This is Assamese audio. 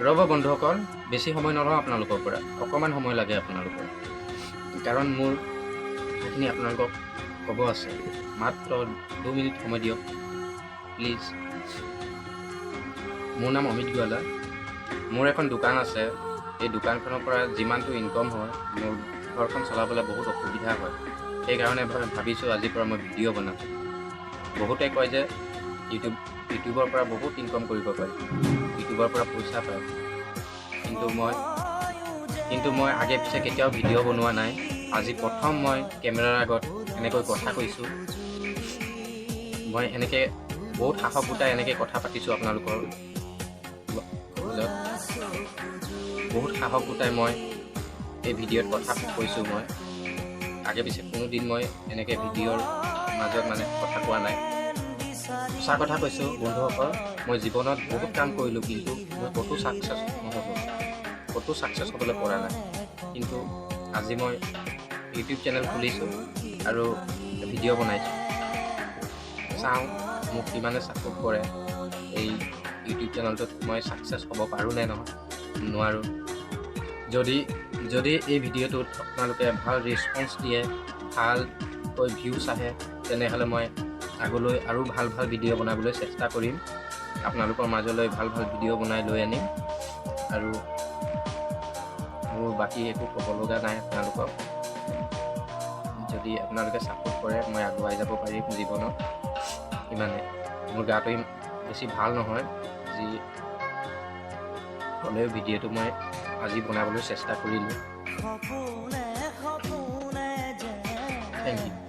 ৰ'ব বন্ধুসকল, বেছি সময় নলওঁ আপোনালোকৰ পৰা, অকণমান সময় লাগে আপোনালোকৰ, কাৰণ মোৰ সেইখিনি আপোনালোকক ক'ব আছে। মাত্ৰ 2 মিনিট সময় দিয়ক প্লিজ। মোৰ নাম অমিত গোৱালা। মোৰ এখন দোকান আছে। এই দোকানখনৰ পৰা যিমানটো ইনকম হয়, মোৰ ঘৰখন চলাবলৈ বহুত অসুবিধা হয়। সেইকাৰণে ভাবিছোঁ আজিৰ পৰা মই ভিডিঅ' বনাম। বহুতে কয় যে ইউটিউবৰ পৰা বহুত ইনকম কৰিব পাৰি, ইউটিউবৰ পৰা পইচা পায়, কিন্তু মই আগে পিছে কেতিয়াও ভিডিঅ' বনোৱা নাই। আজি প্ৰথম মই কেমেৰাৰ আগত এনেকৈ কথা কৈছোঁ। মই এনেকৈ বহুত সাহস গোটাই এনেকৈ কথা পাতিছোঁ আপোনালোকৰ লগত। বহুত সাহস গোটাই মই এই ভিডিঅ'ত কথা কৈছোঁ। মই আগে পিছে কোনোদিন মই এনেকৈ ভিডিঅ'ৰ মাজত কথা কোৱা নাই। সঁচা কথা কৈছোঁ বন্ধুসকল, মই জীৱনত বহুত কাম কৰিলোঁ, কিন্তু মই ক'তো ছাকচেছ নহ'লোঁ, ক'তো ছাকচেছ হ'বলৈ পৰা নাই। কিন্তু আজি মই ইউটিউব চেনেল খুলিছোঁ আৰু ভিডিঅ' বনাইছোঁ। চাওঁ মোক কিমানে ছাপোৰ্ট কৰে। এই ইউটিউব চেনেলটোত মই ছাকচেছ হ'ব পাৰোঁ নে নোৱাৰোঁ। যদি এই ভিডিঅ'টোত আপোনালোকে ভাল ৰেছপন্স দিয়ে, ভালকৈ ভিউজ আহে, তেনেহ'লে মই আগলৈ আৰু ভাল ভিডিঅ' বনাবলৈ চেষ্টা কৰিম। আপোনালোকৰ মাজলৈ ভাল ভিডিঅ' বনাই লৈ আনিম। আৰু মোৰ বাকী একো ক'ব লগা নাই আপোনালোকক। যদি আপোনালোকে ছাপোৰ্ট কৰে, মই আগুৱাই যাব পাৰিম জীৱনত। ইমানে। মোৰ গাটো বেছি ভাল নহয়, যি হ'লেও ভিডিঅ'টো মই আজি বনাবলৈ চেষ্টা কৰিলোঁ। Thank U.